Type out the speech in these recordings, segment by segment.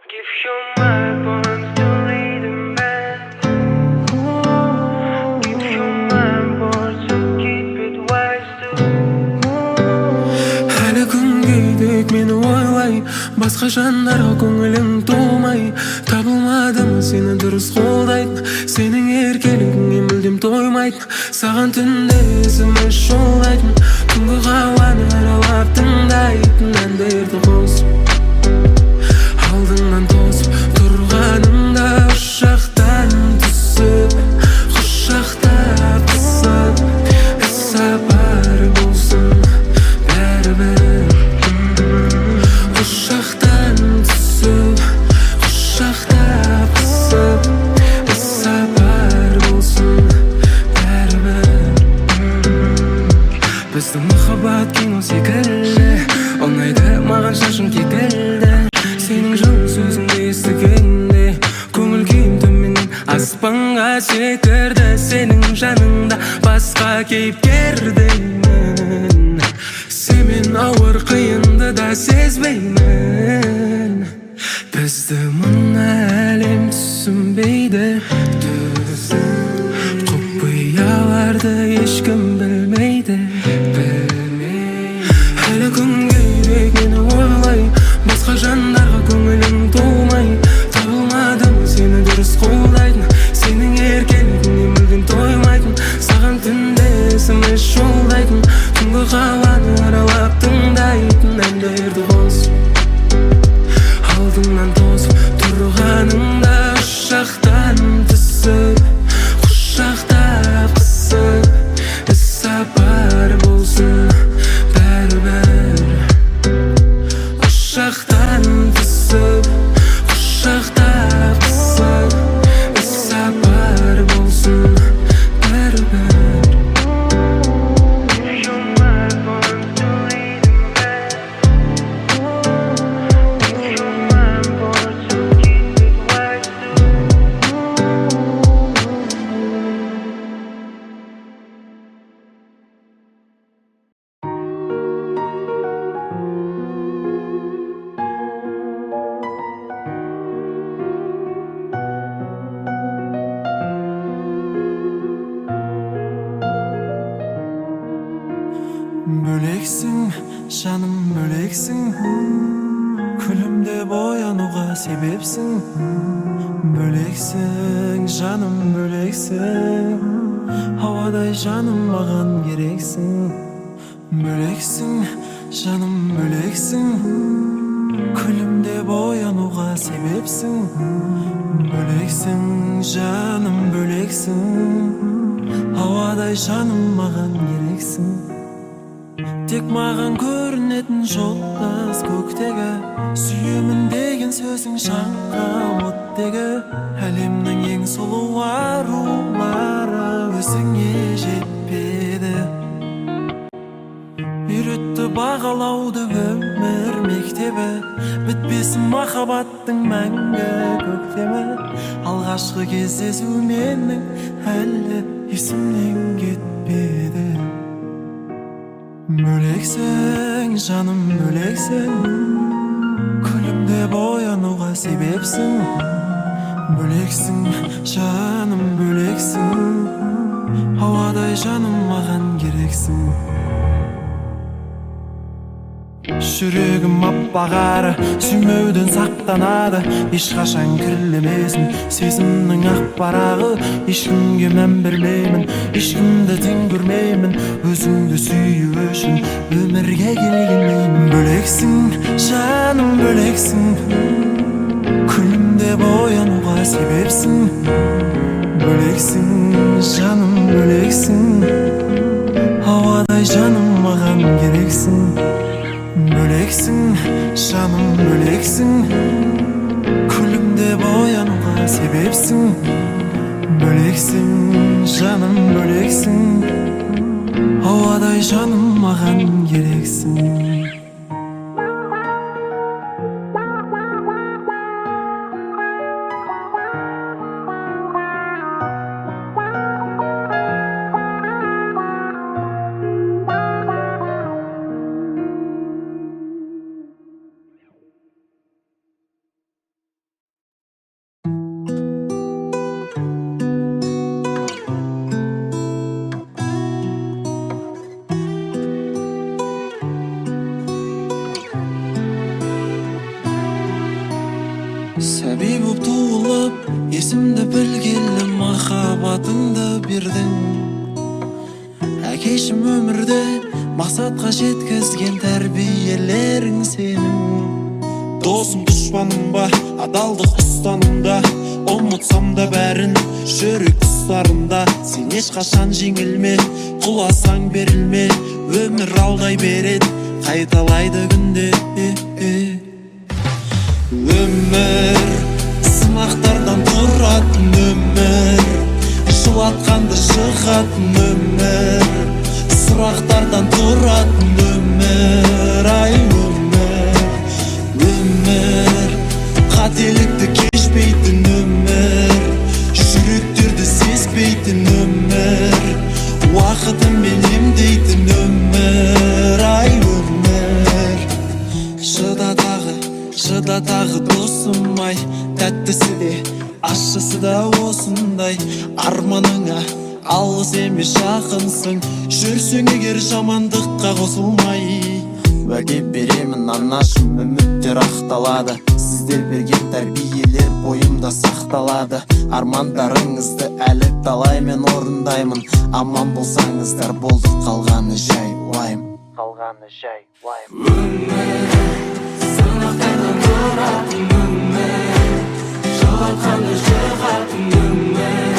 Give your mind once to lead him back. Give your mind once to keep it wise too. Әлі күнге дек мені ойлай, басқа жандарға көңілің толмай. Табылмадым сені дұрыс қолдайтын, сенің еркелігіңе мүлдем тоймайтын. Саған түнде есіме жолдайтын, түнгі қауаны аралап тыңдайтын әндерді қосып. Алдыңнан тосып тұрғанымда ұшақтан түсіп, құшақтап қысып, іс-сапар болсын бәрібір. Құшақтан түсіп, құшақтап қысып, іс-сапар болсын бәрібір. Біздің махаббат кино секілді, ұнайды маған шашың кекілді. Сенің жылы сөзіңді естігенде көңіл күйім төменнен аспанға секірді. Сенің жаныңда басқа кейіпкердеймін, сенмен ауыр қиынды да сезбеймін. Бізді мына әлем түсінбейді, құпияларды ешкім білмейді. Әлі күнге дек мені ойлай, басқа жандарға көңілің толмай. Табылмадым сені дұрыс қолдайтын, сенің еркелігіңе мүлдем тоймайтын. Саған түнде есіме жолдайтын, түнгі қауаны аралап тыңдайтын әндерді қосып. Алдыңнан тосып тұрғаныңда ұшақтан түсіп, құшақтап қысып, іс-сапар болсын бәрібір. Құшақтан түсіп, құшақтап қысып, іс-сапар болсын бәрібір. Give your mind once to lead him back. Give your mind once to keep it wise too. Бөлексің, жаным бөлексің, күлімде боянуға себепсің. Бөлексің, жаным бөлексің, ауадай жаным маған керексің. Бөлексің, жаным бөлексің, күлімде боянуға себепсің. Бөлексің, жаным бөлексің, ауадай жаным маған керексің. Тек маған көрінетін жұлдыз көктегі, сүйемін деген сөзің жанға оттегі. Әлемнің ең сұлу арулары өзіңе жетпеді. Үйретті бағалауды өмір мектебі, бітпесін махаббаттың мәңгі көктемі. Алғашқы кездесу менің әлі есімнен кетпеді. Бөлексің, жаным бөлексің, күлімде боянуға себепсің. Бөлексің, жаным бөлексің, ауадай жаным маған керексің. Жүрегім аппағары сүймеуден сақтанады, ешқашан кірлемесін сезімнің ақ парағы. Ешкімге мән бермеймін, ешкімді тең көрмеймін, өзіңді сүю үшін өмірге келгенмеймін. Бөлексің, жаным бөлексің, күлімде боянуға себепсің. Бөлексің, жаным бөлексің, ауадай жаным маған керексің. Бөлексің, жаным бөлексің, күлімде боянуға себепсің. Бөлексің, жаным бөлексің, ауадай жаным маған керексің. Сәби боп туылып, есімді білгелі махаббатыңды бердің. Әкешім өмірде мақсатқа жеткізген тәрбиелерің сенің. Досым дұшпаным ба, адалдық ұстанымда, ұмытсам да бәрін жүрек тұстарында. Сен ешқашан жеңілме, құласаң берілме, өмір алдай береді, қайталайды күнде. Өмір сынақтардан тұратын өмір, жылатқанды шығатын өмір, сұрақтардан тұратын өмір. Ай өмір, өмір қателікті кешпейтін өмір, жүректерді сезбейтін өмір, уақытымен емдейтін өмір. Ай өмір, шыда тағы досым ай, тәттісі де ащысы да осындай. Арманыңа алыс емес жақынсың, жүрсең егер жамандыққа қосылмай. Уәде беремін анашым, үміттер ақталады, сіздер берген тәрбиелер бойымда сақталады. Армандарыңызды әлі талай мен орындаймын, аман болсаңыздар болды, қалғаны жай уайым. Сынақтардан тұратын өмір, жылатқанды шығатын өмір,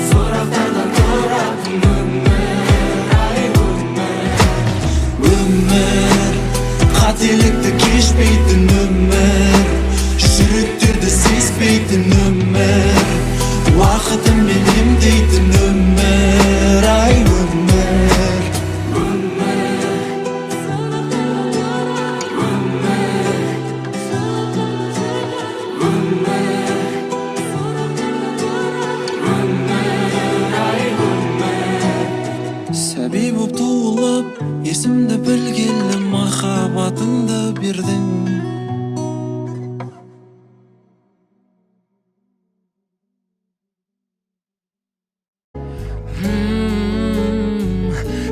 сұрақтардан тұратын өмір. Ай өмір, өмір қателікті кешпейтін өмір, жүректерді сезбейтін өмір, уақытымен емдейтін өмір. Ай өмір, сәби боп туылып, есімді білгелі махаббатыңды бердің.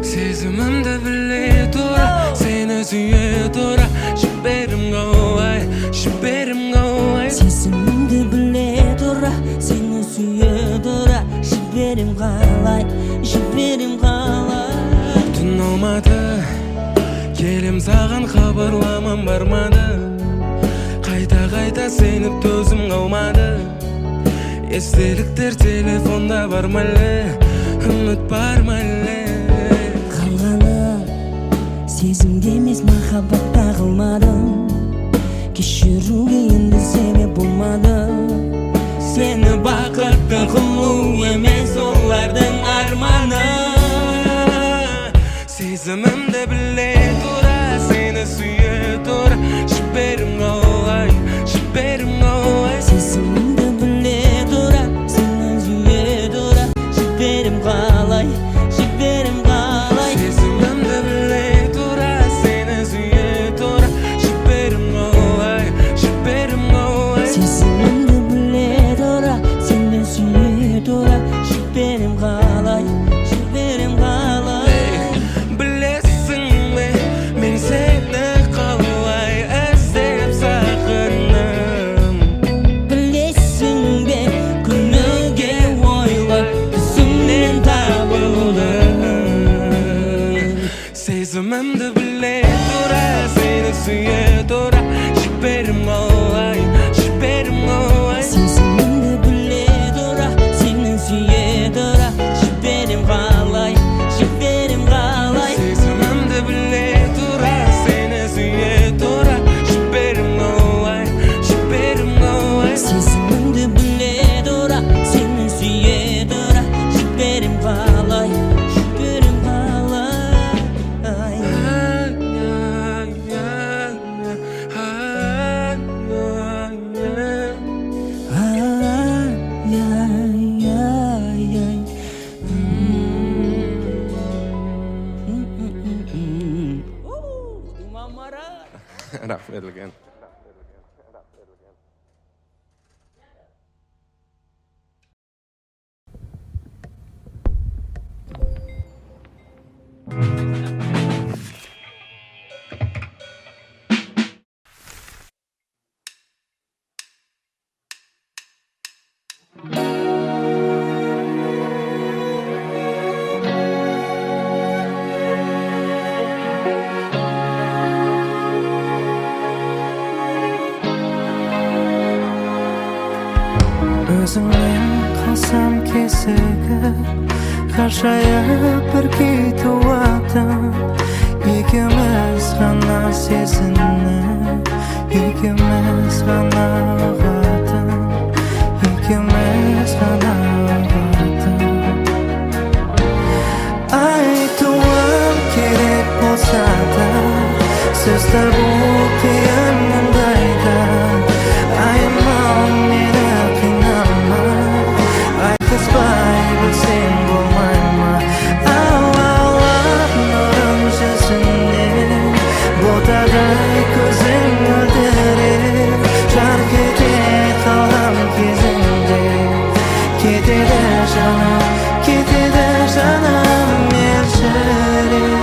сезімімді біле тұра, сені сүйе тұра, жіберім қалай, жіберім қалай. Сезімімді біле тұра, сені сүйе тұра, жіберім қалай, жіберім қалай. Түн алмады, келем саған хабарламам бармады, қайта сеніп төзім қалмады. Естеліктер телефонда бар мәлі, үміт бар мәлі. Қалғаны сезімде емес махаббатта қылмадым, кешіруге енді себеп болмады. Сені бақытты қылу емес олардың арманы. Сезімімді біле тұра, сені сүйе тұра, жіберім қалай, жіберім қалай. Сезімімді біле тұра, сені сүйе тұра, жіберім қалай, жіберім қалай. Сезімімді біле тұра, сені сүйе тұра, жіберім қалай, жіберім қалай. Сезімімді біле тұра, сені сүйе тұра, жіберім қалай, жіберім қалай. Білесің бе, мен сені қалай іздеп сағындым. Білесің бе, күніге ойлап түсімнен табылдың. Сезімімді біле тұра, сені сүйе тұра, жіберім қалай, жіберім қалай. Сезімімді біле тұра, сені сүйе тұра, жіберім қалай, жіберім қалай. Сезімімді біле тұра, сені сүйе тұра, жіберім қалай, жіберім қалай. Сезімімді біле тұра, сені сүйе тұра, жіберім қалай, жіберім қалай. Рахмет үлкен. Өзіңнен қалсам кезігіп ғажайып бір күй туатын екеуміз ғана сезініп екеуміз ғана ұғатын екеуміз ғана ұғатын айтуым керек болса да сөз табу қиын мұндайда айман мені айтқызбай білсең болмай ма алаулап нұрым жүзіңнен ботадай көзің мөлдіреп жарқ ете қалған кезіңде кетеді жаным мелшіреп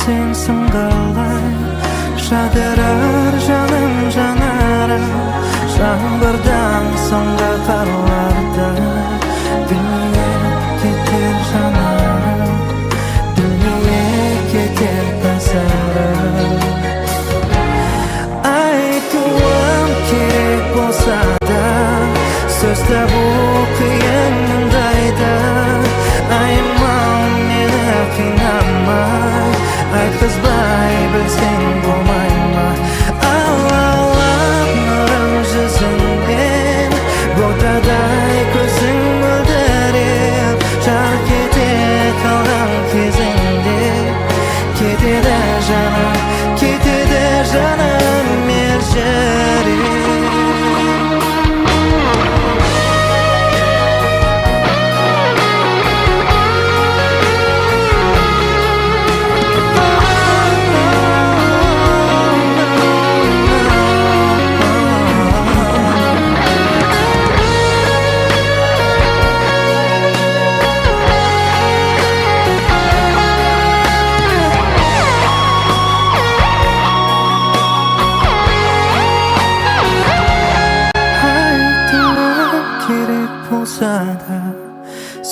сен сыңғырлай жадырар жаным жанарым жаңбырдан соңғы қарларда дүние кетер жанарым дүние кетер тазарым айтуым керек болса да сөз табу қиын мұндайда айман мені қинамай айтқызбай білсең болмай ма алаулап нұрым жүзіңнен ботадай көзің мөлдіреп жарқ ете қалған кезіңде кетеді жаным мелшіреп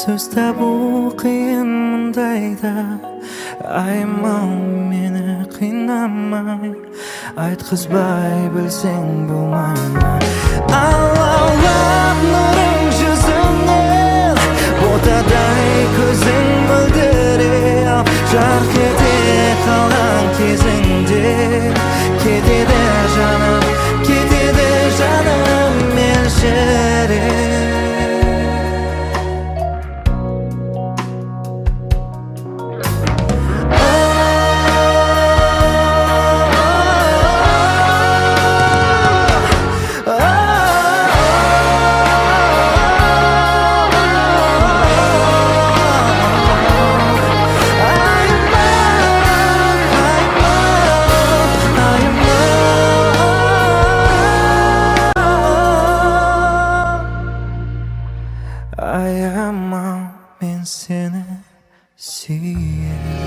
сөз табу қиын мұндайда айман мені қинамай айтқызбай білсең болмай ма алаулап нұрың жүзіңнен ботадай көзің мөлдіреп жарқ ете қалған кезіңде кетеді жаным мелшіреп аямау мен сені сүйемін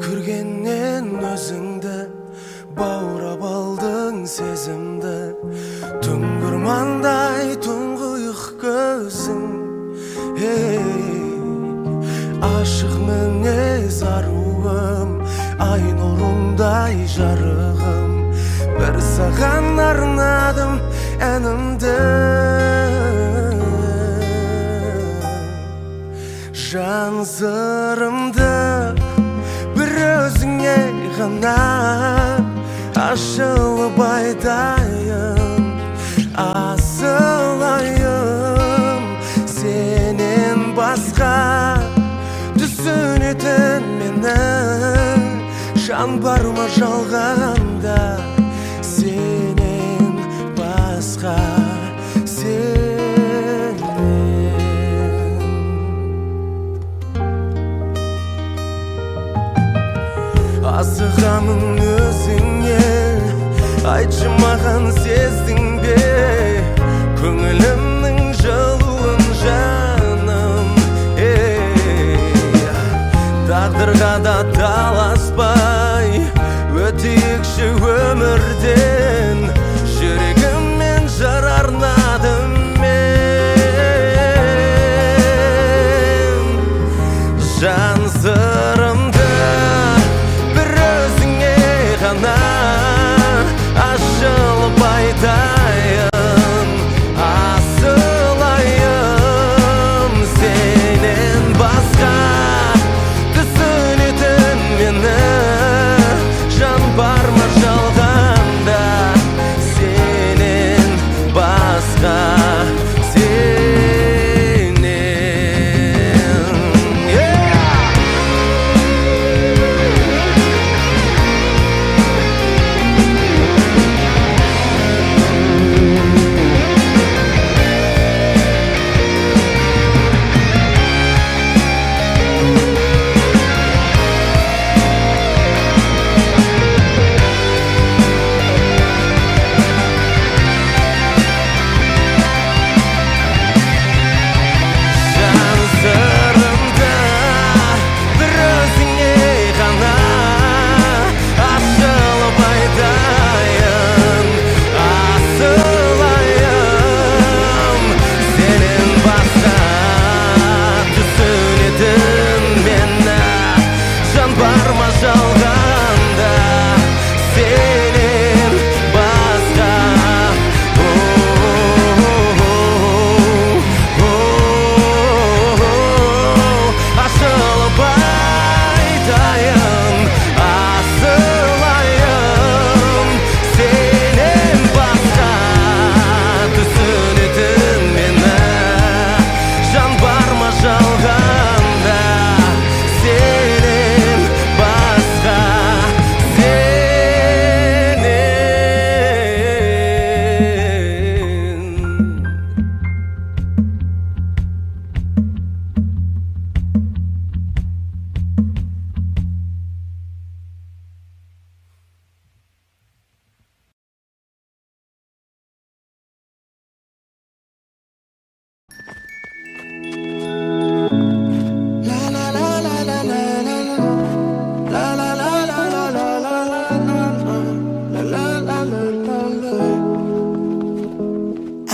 көргеннен өзіңді баурап алдың сезімді тұңғырмандай тұңғиық көзің ашық мінез аруым ай нұрындай жарығым бір саған арнадым әнімді жан сырымды өзіңе ғана ашылып айтайын асыл жан бар ма жалғанда сенен басқа, сенен. Асығамын өзіңе, айтшы маған сездің бе көңілімнің жылуын жаным. Тағдырға да таласпай өтейікші өмірден, жүрегіммен жар арнадым мен. Жан сырымды бір өзіңе ғана ашылып айтайын, асылайым. Сенен басқа түсінетін мені жан бар ма жалғанда сенен басқа, сенен. Жан сырымды бір өзіңе ғана ашылып айтайын, асылайым. Сенен басқа түсінетін мені жан бар ма жалғанда сенен басқа. Ашылып айтайын, асылайым. Сенен басқа түсінетін мені жан бар ма жалғанда сенен басқа, сенен.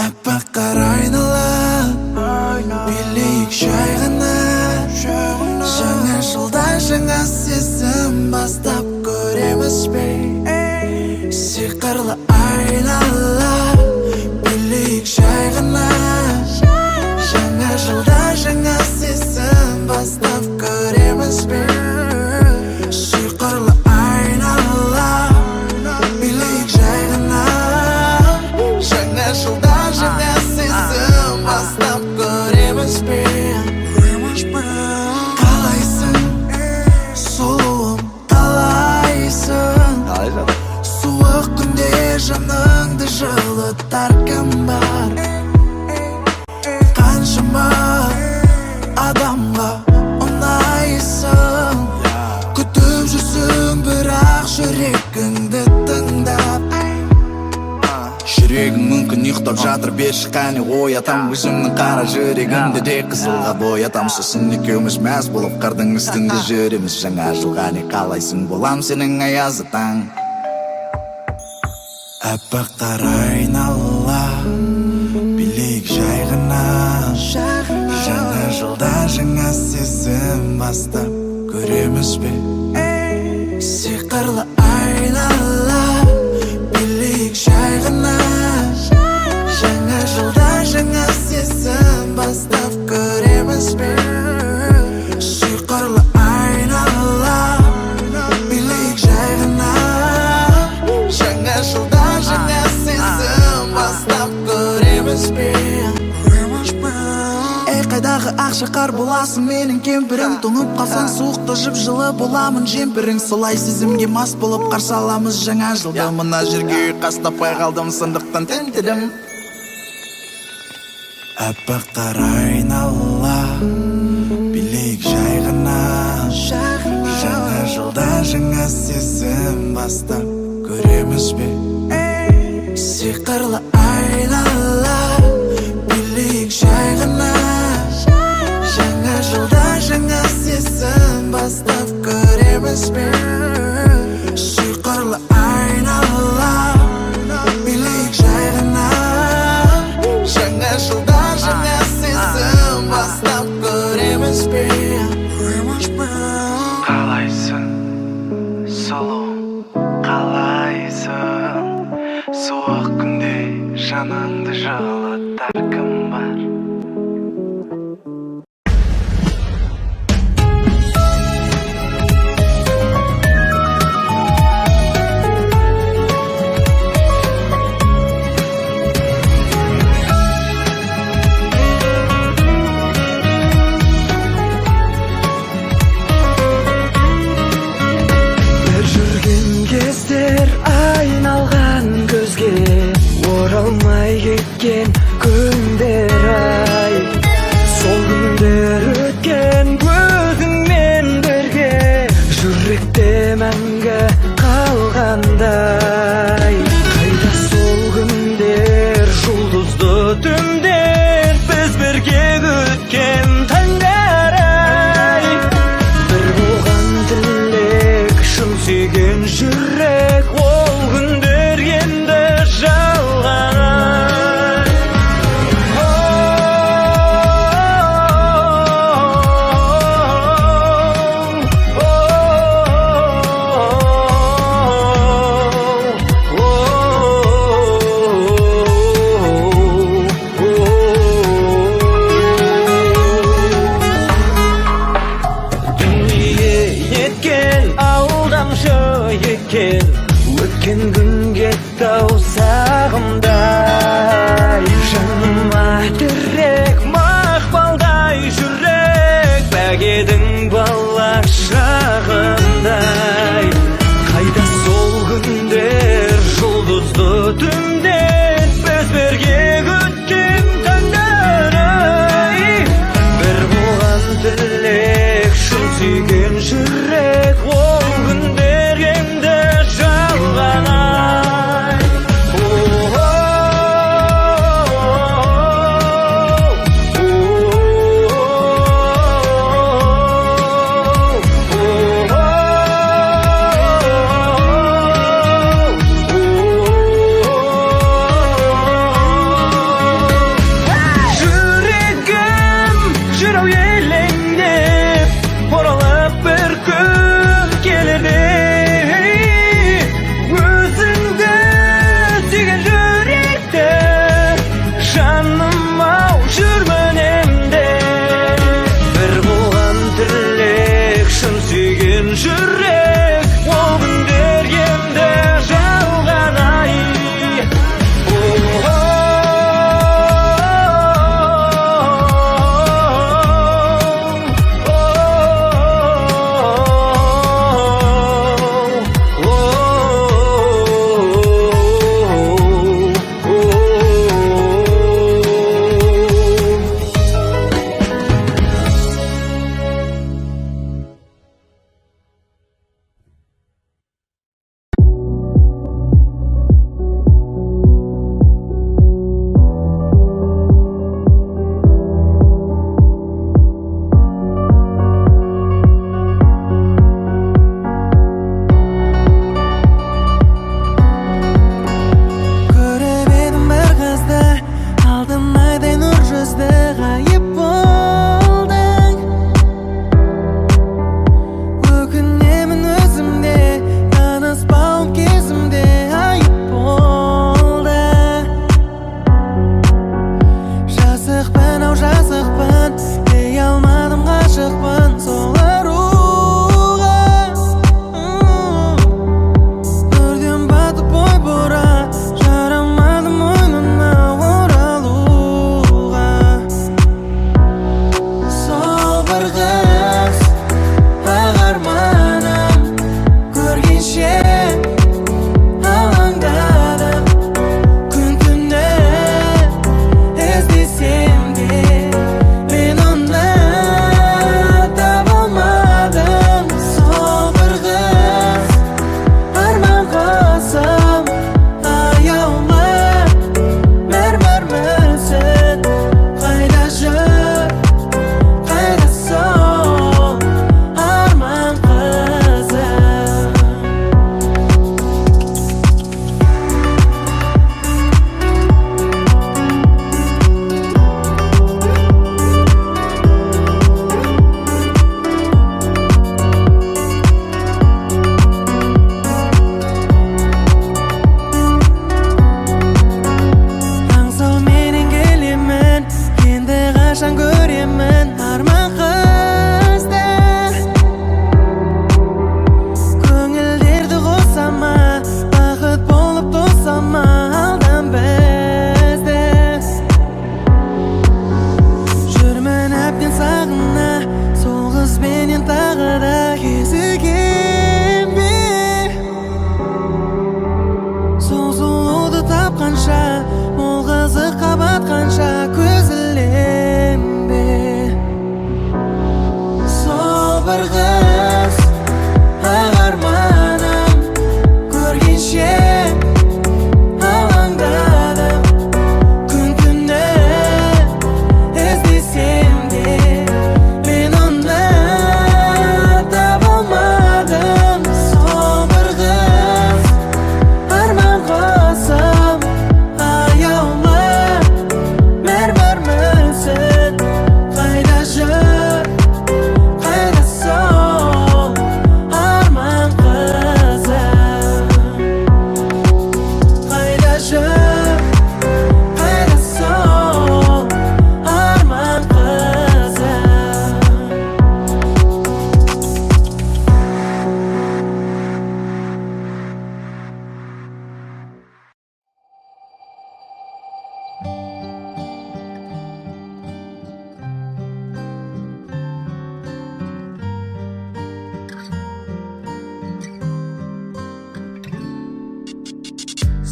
Аппақ қар айнала билейік жай ғана, жаңа жылда жаңа сезім бастап көреміз бе. Сиқырлы айнала билейік жай ғана, жаңа жылда жаңа сезім бастап көреміз бе. Сиқырлы айнала билейік жай ғана, жаңа жылда жаңа сезім бастап көреміз бе. Қалайсың сұлуым, қалайсың? Суық күнде жаныңды жылытар кім бар? Қаншама адамға ұнайсың, күтіп жүрсің бірақ жүрегіңді тыңдап. Жүрегім мүмкін ұйықтап жатыр, берші қане оятам. Өзімнің қара жүрегімді де қызылға боятам. Сосын екеуміз мәз болып қардың үстінде жүреміз. Жаңа жылға не қалайсың, болам сенің аяз атаң. Аппақ қар айнала билейік жай ғана, жаңа жылда жаңа сезім бастап көреміз бе. Сиқырлы айнала билейік жай ғана, жаңа жылда жаңа сезім бастап көреміз бе. Сиқырлы айнала билейік жай ғана, жаңа жылда жаңа сезім бастап көреміз бе. Ей қайда дағы ақшақар боласың менің кемпірім. Тоңып қалсаң суықта жып-жылы боламын жемпірің. Солай сезімге мас болып қарсы аламыз жаңа жылда. Мына жерге қас таппай қалдым, сындықтан тентедім. Аппақ қар айнала, билейік жай ғана. Жаңа жылда жаңа сезім бастап көреміз бе? Сиқырлы айнала, билейік жай ғана. Жаңа жылда жаңа сезім бастап көреміз бе? Сиқырлы айнала, билейік жай ғана. Жаңа жылда жаңа сезім бастап көреміз бе? Қалайсың, сұлу, қалайсың? Суық күнде жаныңды жылытар кім бар? Кездер айналған көзге оралмай кеткен күндер ай. Сол күндер өткен өзіңмен бірге жүректе мәңгі қалғандай. Қайда сол күндер жұлдызды түндер біз бірге өткен таңдар ай. Bir болған тілек шын сүйген жүрек, ол күндер енді жалған.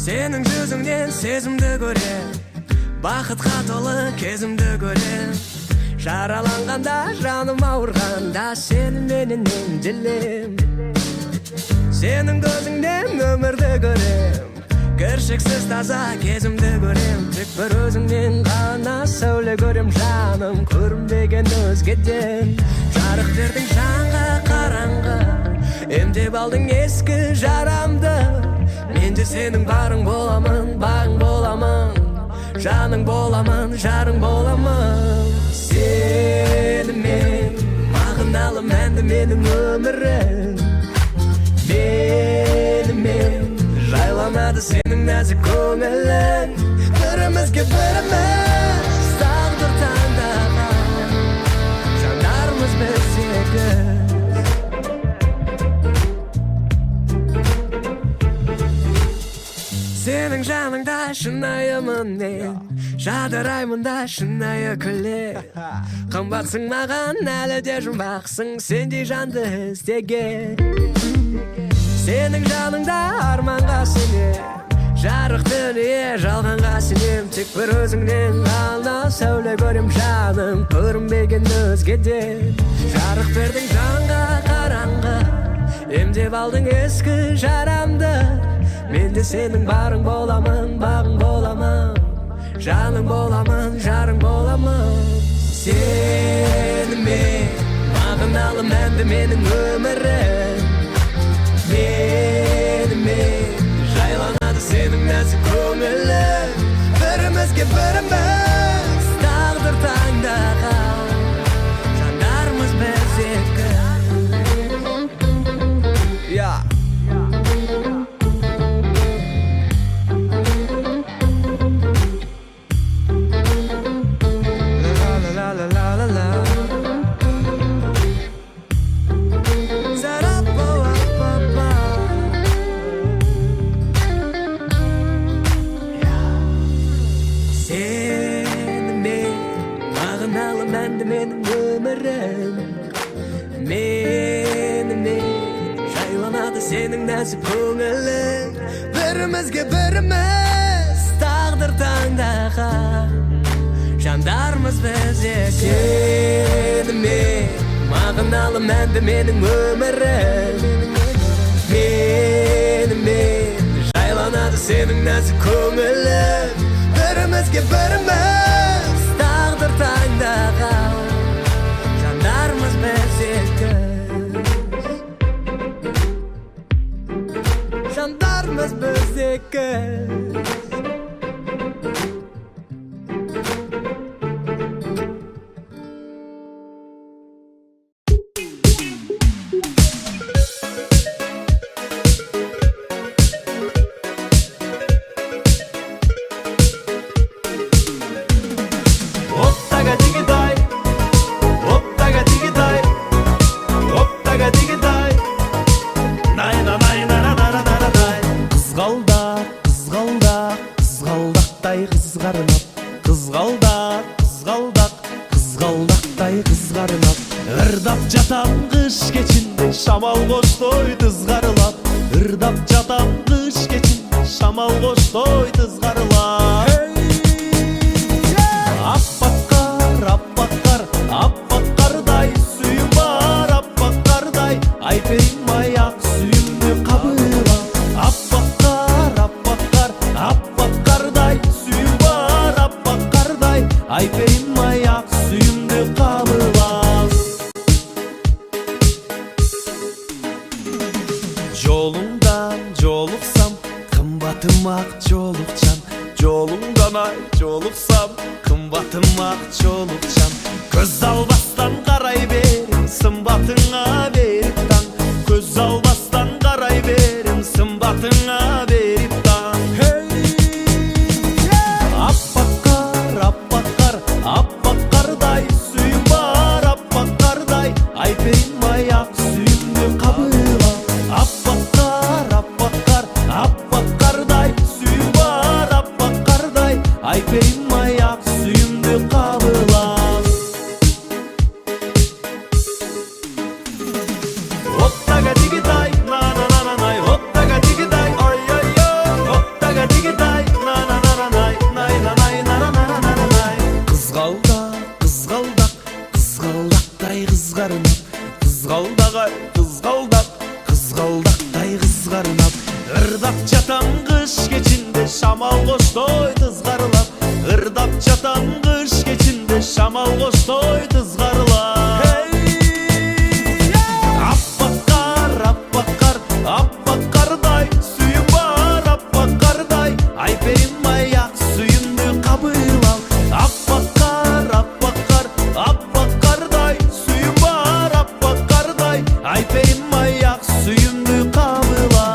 Senin yüzünden sezimdi görem, бақытқа толы кезімді көрем. Жараланғанда, жаным ауырғанда, сені менен емделем. Сенің көзіңнен өмірді көрем, кіршіксіз таза кезімді көрем. Тек бір өзіңнен ғана сәуле көрем, жаным көрінбеген өзгеден. Жарық бердің жанға қараңғы, емдеп алдың ескі жарамды. Мен де сенің барың боламын, бағың боламын, жаның боламын, жарың боламын. Сенімен мағыналы мәнді менің өмірім. Менімен жайланады сенің нәзік көңілің. Бірімізге біріміз тағдыр таңдаған, жанарымыз біз екі. Сенің жаныңда шынайымын мен, жадыраймын да шынайы күле. Қымбатсың маған, әлі де жұмбақсың, сендей жанды іздеген. Сенің жаныңда арманға сенем, жарық дүние жалғанға сенем. Тек бір өзіңнен ғана сәуле көрем, жаным көрінбеген өзгеден. Жарық бердің жанға қараңғы, емдеп алдың ескі жарамды. Мен де сенің барың боламын, бағың боламын, жаның боламын, жарың боламын. Сенімен мағыналы мәнді менің өмірім. Менімен жайланады сенің нәзік көңілің. Бірімізге біріміз тағдыр таңдаған, жандарымыз біз екі. Менің өмірім, менімен жайланады сенің нәзік көңілің. Бірімізге біріміз тағдыр таңдаған, жандарымыз біз екі. Сенімен мағыналы мәнді менің өмірім. Менімен жайланады сенің нәзік көңілің. Бірімізге біріміз тағдыр таңдаған, жандарымыз біз екі. Жандарымыз біз екі. Ырдап жатам қыш кечінде шамал қоштой тызғарылап. Ырдап жатам қыш кечінде шамал қоштой тызғарылап. Аппаққар, аппаққар, аппаққардай сүйім бар, аппаққардай айперим аяқ сүйімді қабылап. Аппаққар, аппаққар, аппаққардай сүйім бар, аппаққардай айперим аяқ сүйімді қабылап. Жолыңдан жолықсам, қымбатым ақ жолықчан. Жолыңдан ай жолықсам, қымбатым ақ жолықчан. Көз албастан қарай берем, сымбатыңа беріп таң. Көз албастан қарай берем, сымбатыңа беріп таң. Аппаққар, аппаққар, аппаққардай сүйім бар, аппаққардай айперим аяқ сүйімді қабылап. Аппаққар, аппаққар, аппаққардай сүйім бар, аппаққардай айперим аяқ сүйімді қабылап. шамал коштой тызгарылап, ырдап жатам кыш кечинде шамал коштой тызгарылап. Аппак кардай сүйүм бар, аппак кардай айперим аяк сүйүмдү кабыл ал. Аппак кардай сүйүм бар, аппак кардай айперим аяк сүйүмдү кабыл ал.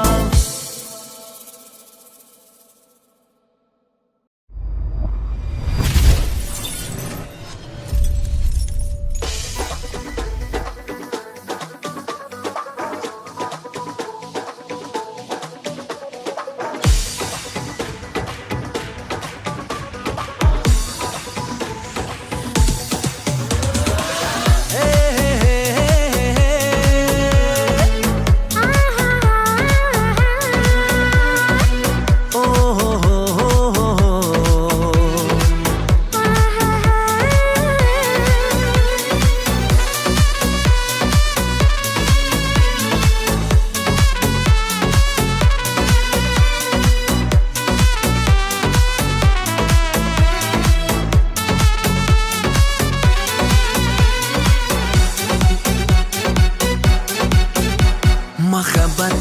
Махаббат,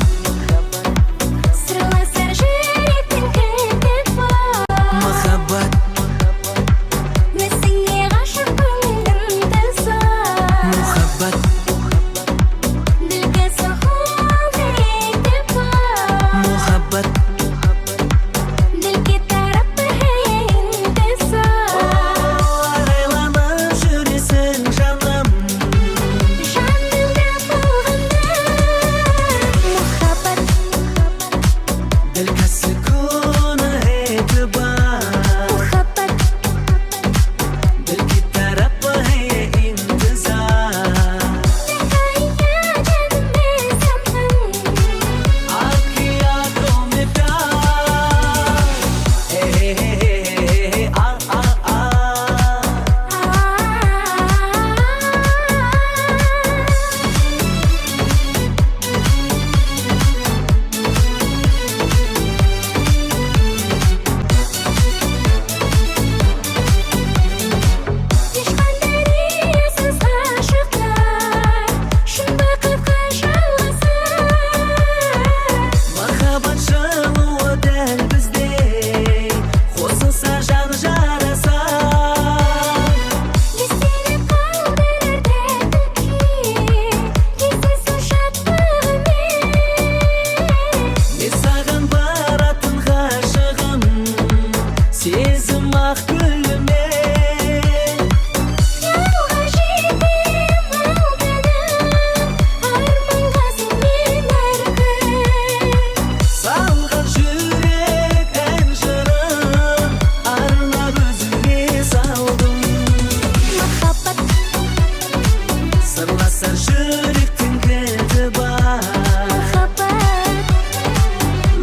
Сырласар жүректің кілті бар. махаббат, Несіңе ғашық көңілдің тызар. мухаббат, Ділге соққан тіректі бар. мухаббат, Ділге тарапы тызар. арайланып жүресің жаным. Жанымда болғанда махаббат, Только секунд этибар, махаббат, Только тарапы интизар. Кайя жаным бесамсың. Акия коме пяр, Ешқандай риясыз ғашықтар шын бақытқа жалғасар. Махаббат жылуы дәл біздей, қосылса жан жараса. Естелік қалдырар тәтті күй, кездесу шаттығымен. Мен саған баратын ғашығым, сезім ақ гүлімен. Қиялға жетем алданып, арманға сенмен әркім. Салған жүрек ән жырын, арнап өзіңе салдым. Махаббат, Сырласар жүректің кілті бар, махаббат,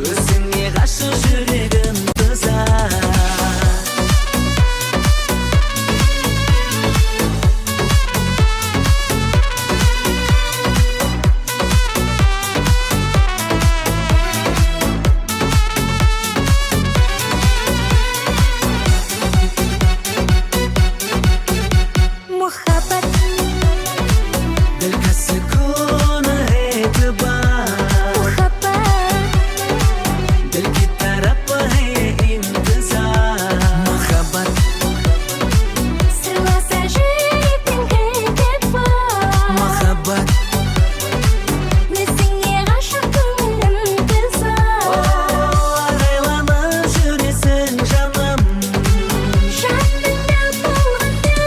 өзіңе ғашық жүрегім тызар. махаббат, Только секунд этибар, махаббат, Только тарапы интизар. Махаббат, сырласар жүректің кілті бар. махаббат, Несіңе ғашық көңілдің тызар. арайланып жүресің жаным. Жанымда болғанда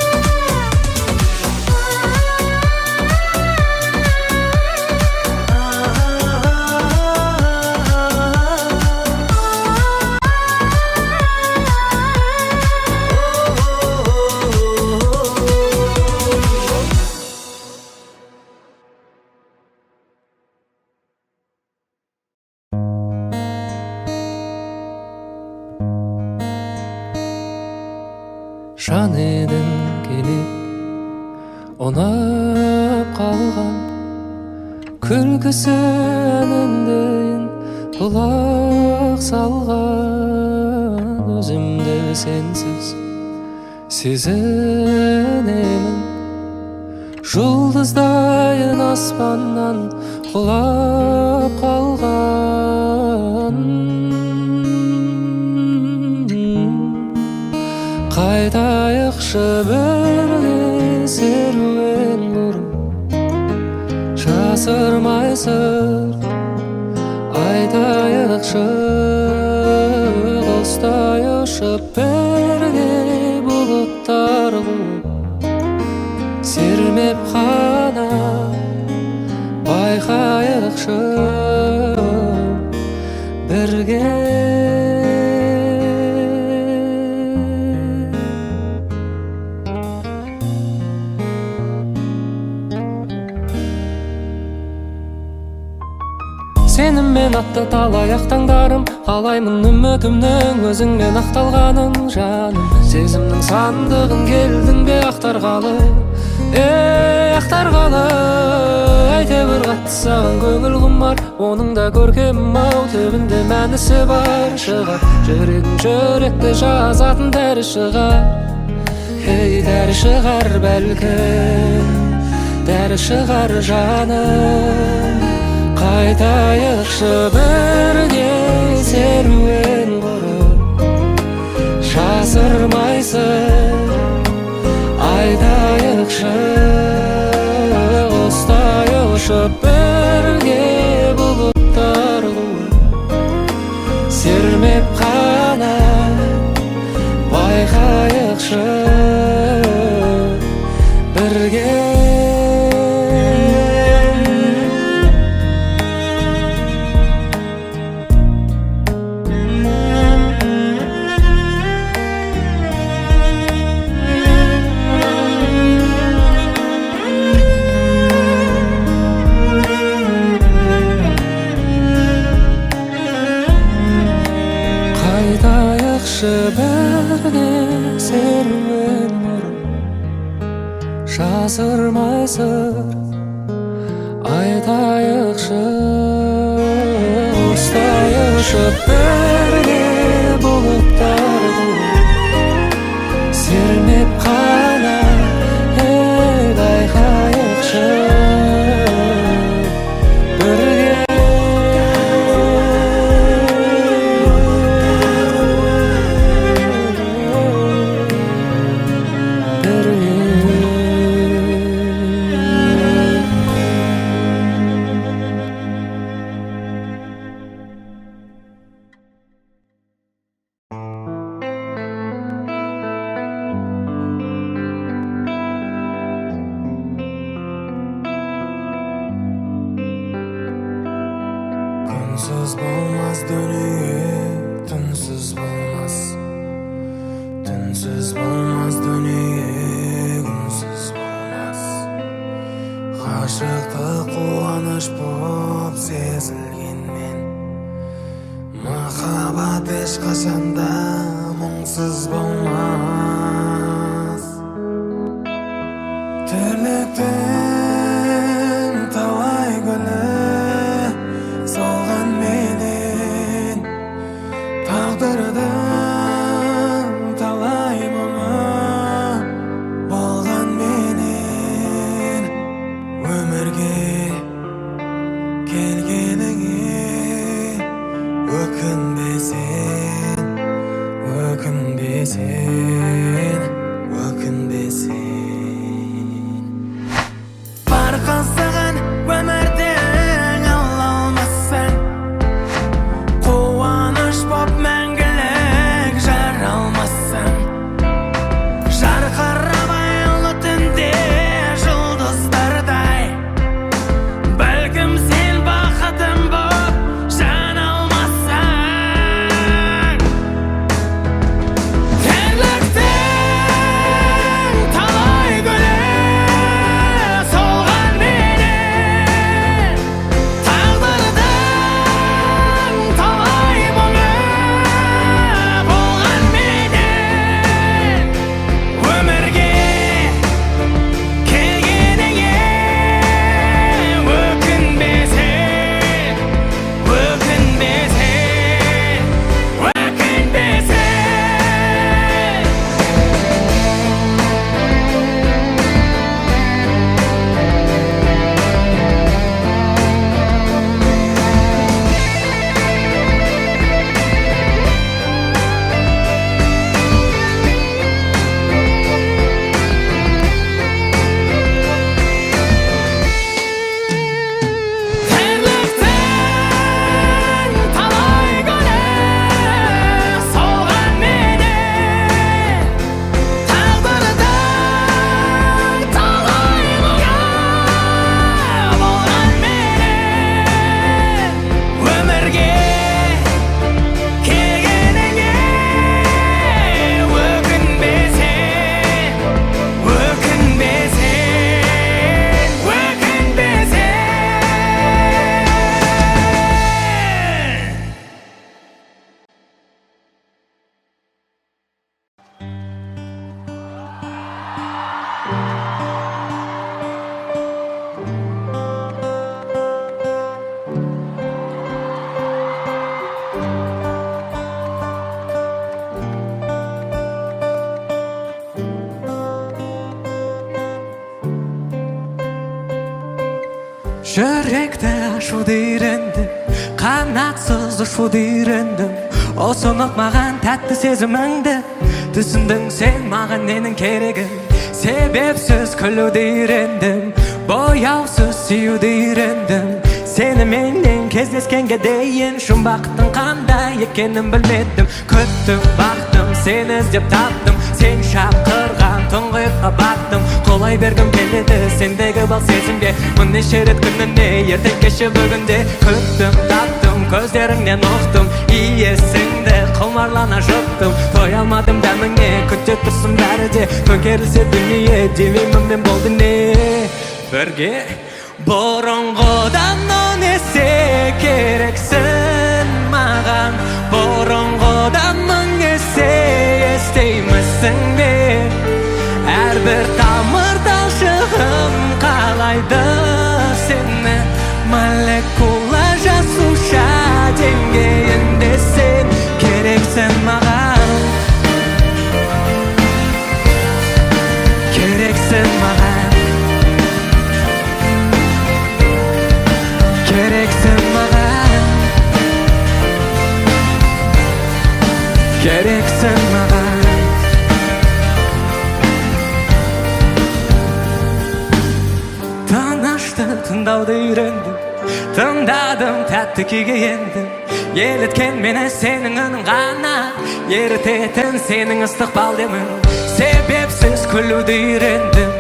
жан едің келіп ұнап қалған күлкісі әніндейін құлақ салған өзімді сенсіз сезінемін. Жұлдыздайын аспаннан құлап қалған. Қайтайықшы бірге серуен құрып, жасырмай сыр айтайықшы, құстай ұшып бірге бұлттар қуып, сермеп қана байқайықшы бірге. Сеніммен атты талаяқ таңдарым, қалаймын үмітімнің өзіңмен ақталғанын. Жаным, сезімнің сандығын келдің бе ақтарғалы, ақтарғалы. Әйтеуір қатты саған көңіл құмар, оның да көркем-ау, түбінде мәнісі бар шығар. Жүрегің жүректі жазатын дәрі шығар, дәрі шығар бәлкім, дәрі шығар жаным. Қайтайықшы бірге серуен құрып, жасырмайсың айтайықшы, құстай ұшып бірге бұлттар қуып, сермеп қана байқайықшы бірге. Бірге серуен құрып, жасырмай сыр айтайықшы, құстай ұшып бірге бұлттар қуып, сермеп қана байқайықшы бірге. Күнсіз болмас дүние, түнсіз болмас, түнсіз болмас дүние, күнсіз болмас. Ғашықтық қуаныш боп сезілгенмен, махаббат ешқашанда мұңсыз болмас. Тірліктің талай гүлі солған менен, тағдырдың талай мұңы болған менен. Өмірге келгеніңе өкінбесең, өкінбесең, өкінбесең. Бар қызығын өмірдің ала алмассың, қуаныш боп мәңгілік жара алмассың. Жарқырап айлы түнде жұлдыздардай, бәлкім сен бақытым боп жана алмассың. Тірліктің Жүректі ашуды үйрендім, қанатсыз ұшуды үйрендім. Осы ұнатмаған тәтті сезіміңді түсіндің сен маған ненің керегін. Себепсіз күлуді үйрендім, бояусыз сүюді үйрендім. Сені менен кездескенге дейін жұмбақтың қандай екенін білмедім. Күттім, бақтым, сені іздеп таптым, сен шақырған тұңғиыққа баттым. Қолай бергім келеді сендегі бал сезімге, неше рет күніне ертең кеше бүгінде. Күттім, таптым, көздеріңнен ұқтым, иесіңді құмарлана жұттым. Той алмадым дәміңе, күте тұрсын бәрі де төңкерілсе дүние, демеймін мен болды не бірге. Бұрынғыдан он есе керексің маған, бұрынғыдан мың есе естеймісің бе? Әрбір тамыр талшығым қалайды сені, молекула жасуша деңгейінде сен керексің маған, керексің маған, керексің маған, керексің маған. Тынышты тыңдауды үйрендім, тыңдадым тәтті күйге ендім. Еліткен мені сенің үнің ғана, ерітетін сенің ыстық балдемің. Себепсіз күлуді үйрендім,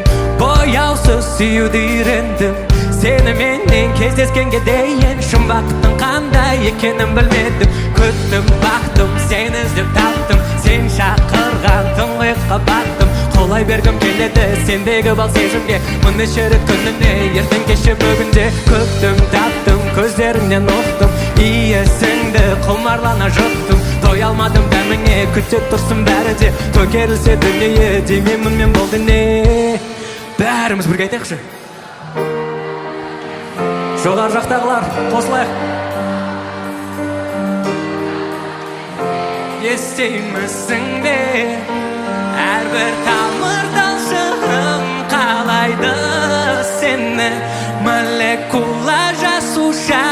бояусыз сүюді үйрендім. Сені менен кездескенге дейін жұмбақтың қандай екенін білмедім. Күттім, бақтым, сені іздеп таптым, сен шақырған тұңғиыққа баттым. Қолай бергім келеді сендегі бал сезімге, неше рет күніне ертең кеше бүгінде. Күттім, таптым, көздеріңнен ұқтым, иесіңді құмарлана жұттым. Той алмадым дәміңе, күте тұрсын бәрі де төңкерілсе дүние, демеймін мен болды не. Бәріміз бірге айтайықшы. Жоғар жақтағылар қосылайық. Естеймісің бе? Әрбір тамыр талшығым қалайды сені, молекула жасуша.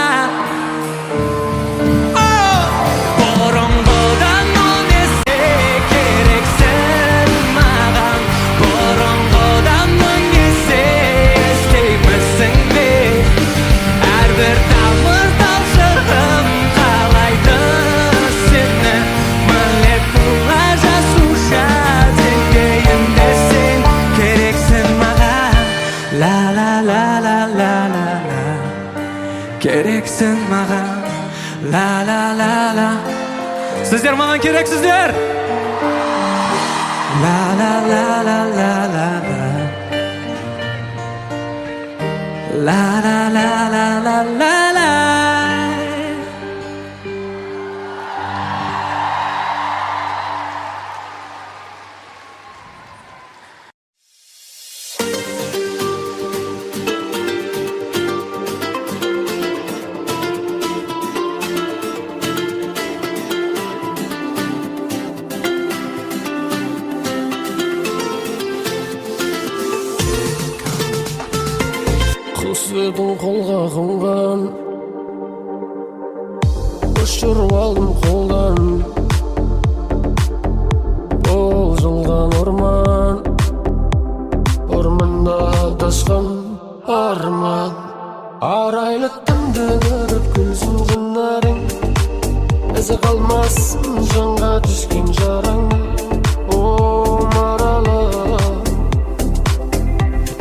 Бұрынғыдан он есе керексің маған, бұрынғыдан мың есе естеймісің бе? Әрбір тамыр талшығым қалайды сені, молекула жасуша деңгейінде сен керексің маған. Ла ла ла ла ла ла ла, керексің маған. Ла ла ла ла, сіздер маған керексіздер. Ла ла ла ла ла ла ла, ла ла ла ла ла ла ла. Құсыдың қолға қонған, ұшырып алдым қолдан. Ол жылған орман, орманда адасқан арман. Арайлы түнді көріп күлсін жынарың, ізі қалмасын жанға түскен жараң. О маралы,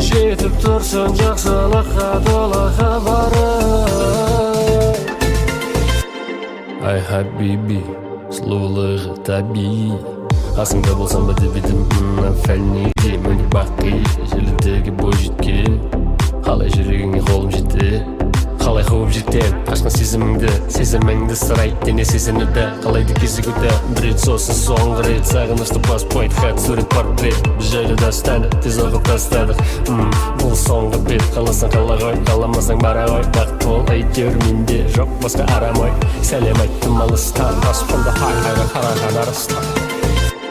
жетіп тұрсың жақсылыққа толы хабары. Ай хабиби, сұлулығы табиғи, қасыңда болсам ба деп едім, фәлнеге міне бақи. Желідегі бой жеткен, қалай жүрегіңе қолым жетті, қалай қуып жеткен ашқан сезіміңді, сезіміңді сырайт дене сезінуді. Қалайды кезігуді бір рет сосын соңғы рет, сағынышты паспорт, хат, сурет, портрет. Біз жайлы дастаны тез оқып тастадық, бұл соңғы бет. Қаласаң қала ғой, қаламасаң бара ғой, бақыт бол әйтеуір менде жоқ басқа арам ой. Сәлем айттым алыстан, аспанда айқайға қараған арыстан.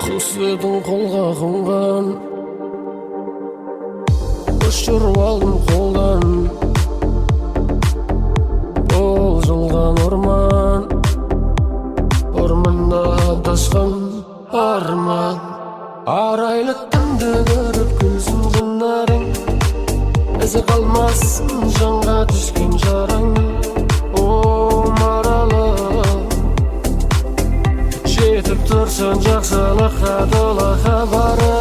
Құс едің қолға қонған, ұшырып алдым қолдан. Ырылган орманда адашкан арман. Арайлы түнді көріп күлсін жынарың, ізі қалмасын жанға түскен жараң. О, маралы жетіп тұрсын жақсылыққа толы хабары.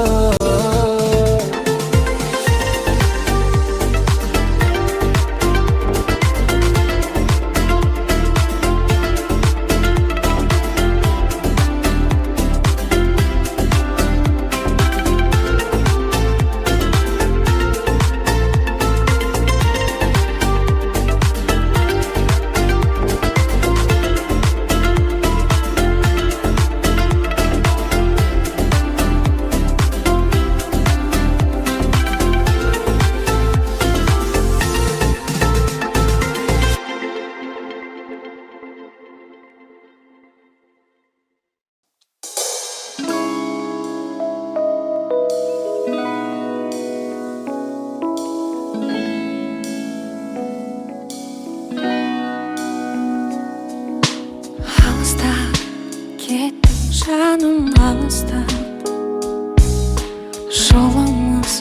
Жаным алыстап, жолымыз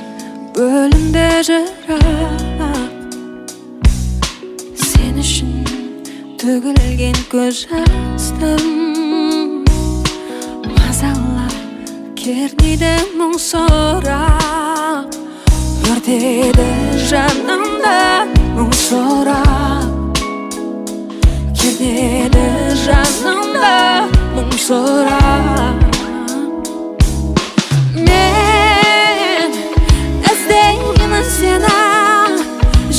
бөлінді жырақ. Сен үшін төгілген көз жастым, мазалап кернейді мұң сорақ. Өртеді жанымда мұң сорақ, кернейді жанымда мұң сорақ. Мен іздеймін сені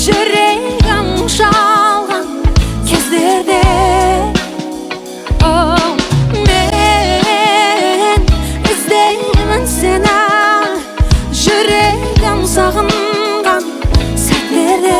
жүрегім шалған кездерде. Мен іздеймін сені жүрегім сағынған сәттерде.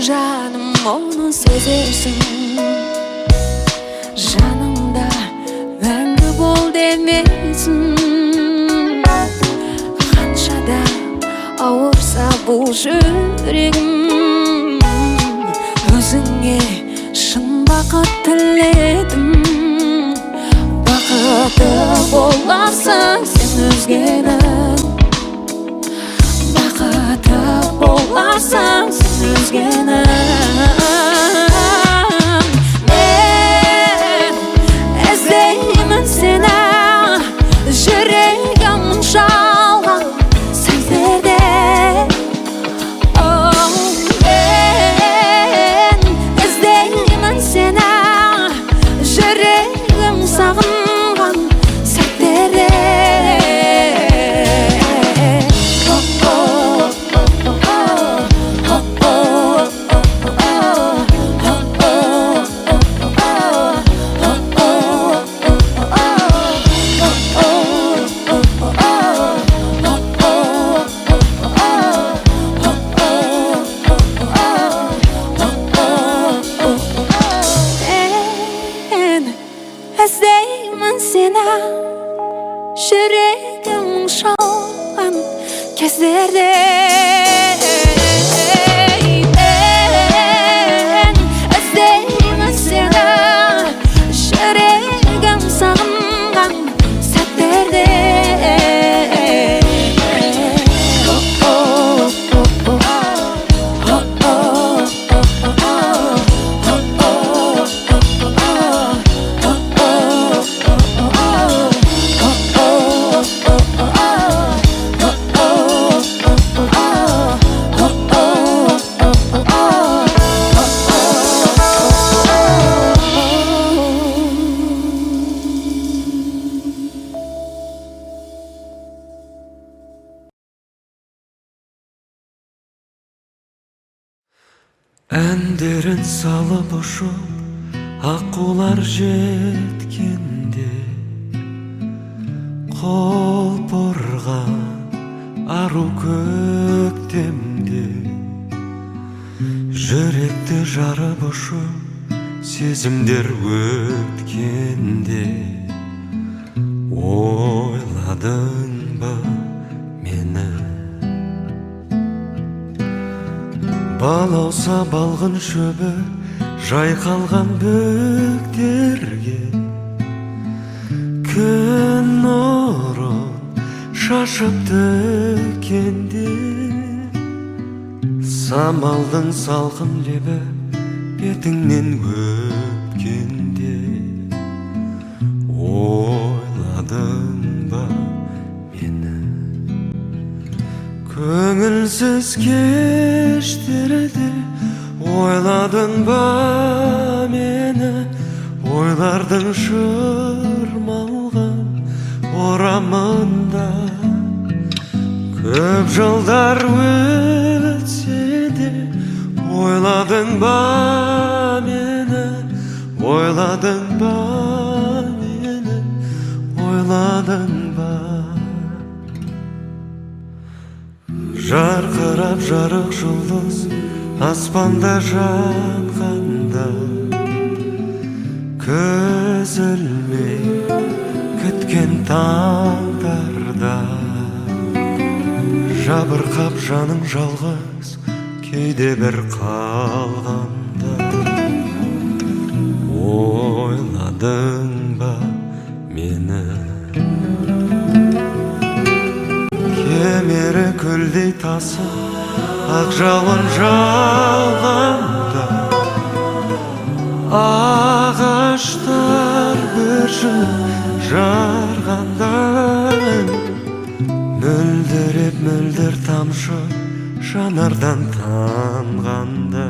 Жаным, оны сезерсің, жанымда мәңгі бол демесін. Қаншада ауырса бұл жүрегім, өзіңе шын бақыт тіледім. Бақыты боларсың сен өзгенің, бақыты боларсың сен өзгенің. Мен іздеймін сені жүрегім шалған сәттерде. Мен іздеймін сені жүрегім сағынған сәттерде. Іздеймін сені жүрегім шалған кездерде. Іздеймін сені жүрегім сағынған сәттерде. Әндерін салып ұшып аққулар жеткенде, Холпорған ару көктемде жүректі жарып ұшып сезімдер өткенде ойладың ба мені балауса балғын шөбі жайқалған бөктерге күн нұрын шашып төккенде самалдың салқын лебі бетіңнен өпкенде ойладың ба мені көңілсіз кештерде ойладың ба мені ойлардың шырмалған орамында көп жылдар өтсе де ойладың ба мені ойладың ба мені ойладың ба жарқырап жарық жұлдыз аспанда жанғанда көз ілмей күткен таңдарда жабырқап жаның жалғыз кейде бір қалғанда ойладың ба мені кемері көлдей тасып ақ жауын жауғанда ағаштар бүршін жарғанда мөлдіреп мөлдір тамшы жанардан танғанда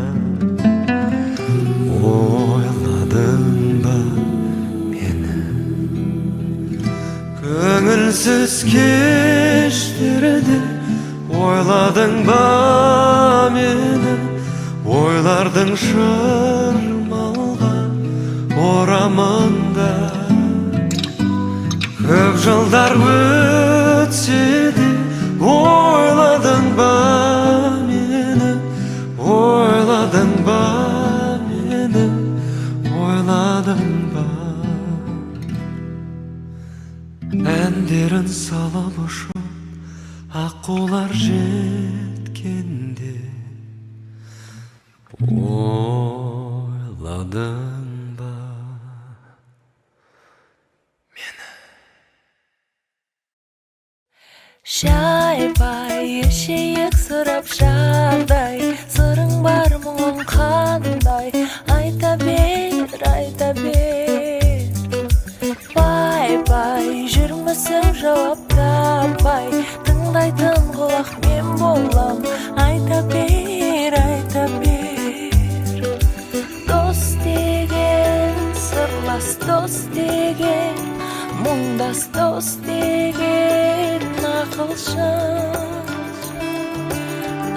ойладың ба мені көңілсіз кештерде ойладың ба мені ойлардың шырмалған орамында көп жылдар өтсе де ойладың ба мені ойладың ба мені ойладың ба әндерін салып ұшып аққулар жеткенде ойладың ба мені Шайбай ешейік сұрап жағдай сырың бар мұңың қандай айта бер бай жүрмісің жауап таппай тыңдайтын құлақ мен болам айта бер дос деген сырлас дос деген мұңдас дос деген ақылшыл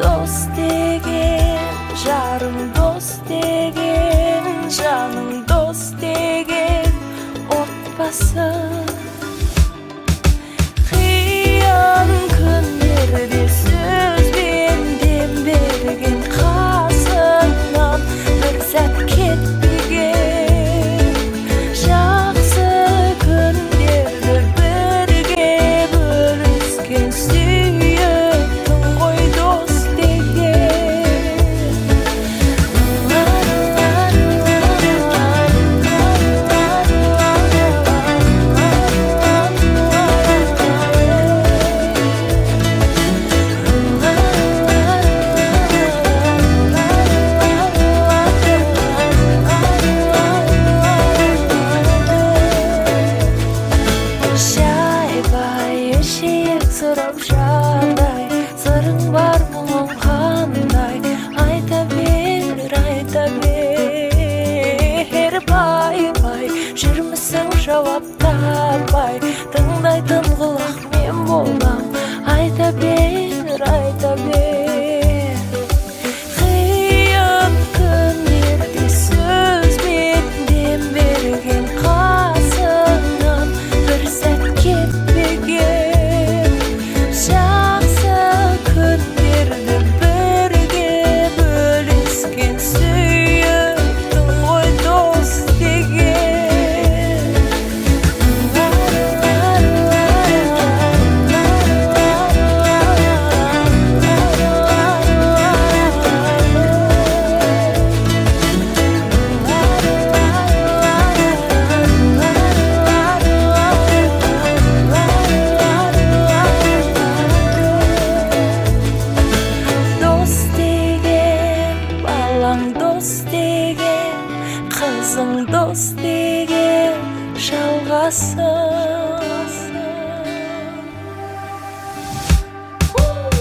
дос деген жарым дос деген жаның дос деген отбасы қиын күндерде сөзбен дем берген қасыңнан бір сәт кетпеген жақсы күндерді бірге бөліскен сүйіктің ғой дос деген Қаласың дос деген жалғасың.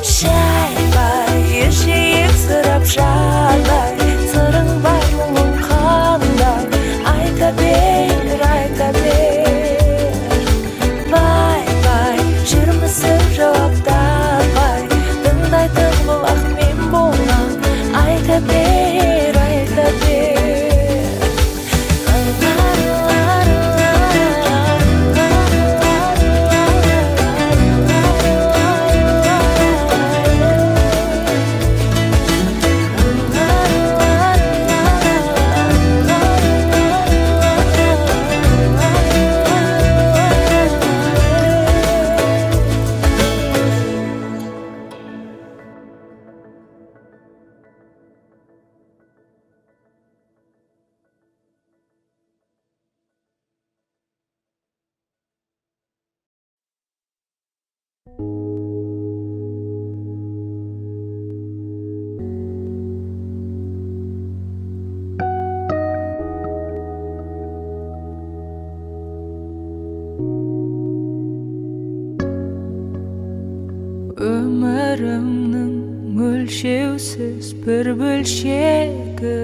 Шайбай ешейік сұрап жалай, сырың бар мұңың қандай, айта бер, айта бер. Бай-бай жүрмісің жауап таппай, тыңдайтын құлақ мен болам, айта бер, айта бер. Өмірімнің өлшеусіз бір бөлшегі,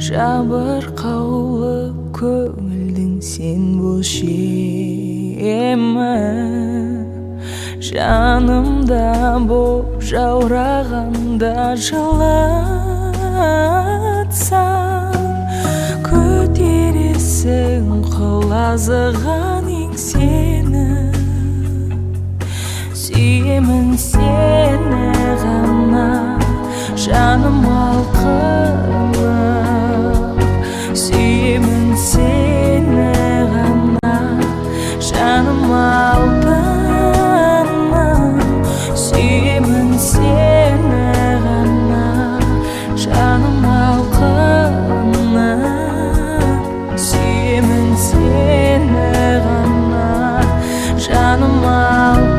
жабырқаулы көңілдің сен бөлшемі. Жанымда боп жаурағанда жылатсаң, көтересің құлазыған еңсені. Сүйемін сені ғана, жаным алқынып. Сүйемін сені ғана, жаным алтыным. Сүйемін сені ғана, жаным алқыным. Сүйемін сені ғана, жаным алтыным.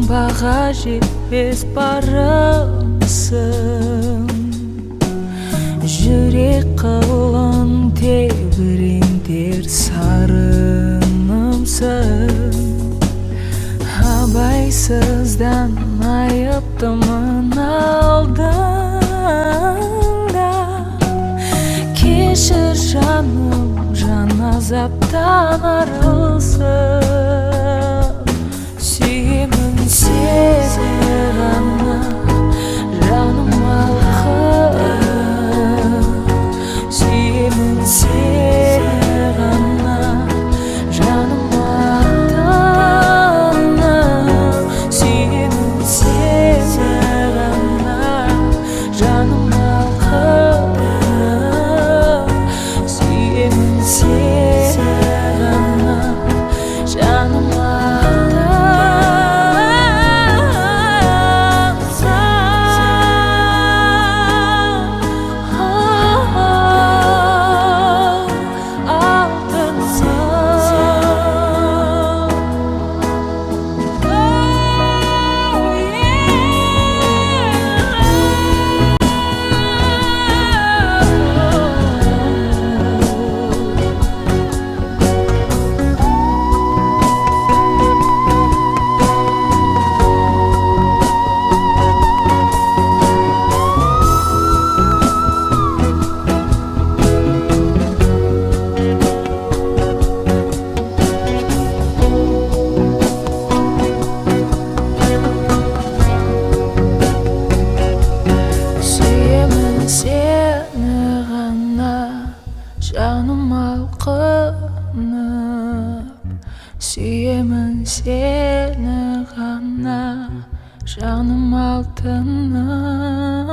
Баға жетпес барымсың, жүрек қылын тебірентер сарынымсың. Абайсыздан айыптымын алдыңда, кешір жаным, жан азаптан арылсын. Сүйемін сені ғана, жаным алқым. Сүйемін сені ғана, жаным алтыным. Сүйемін сені ғана, жаным алқым. Сүйемін сені ғана, жаным алтыным. Жаным алқынып, сүйемін сені ғана, жаным алтыным.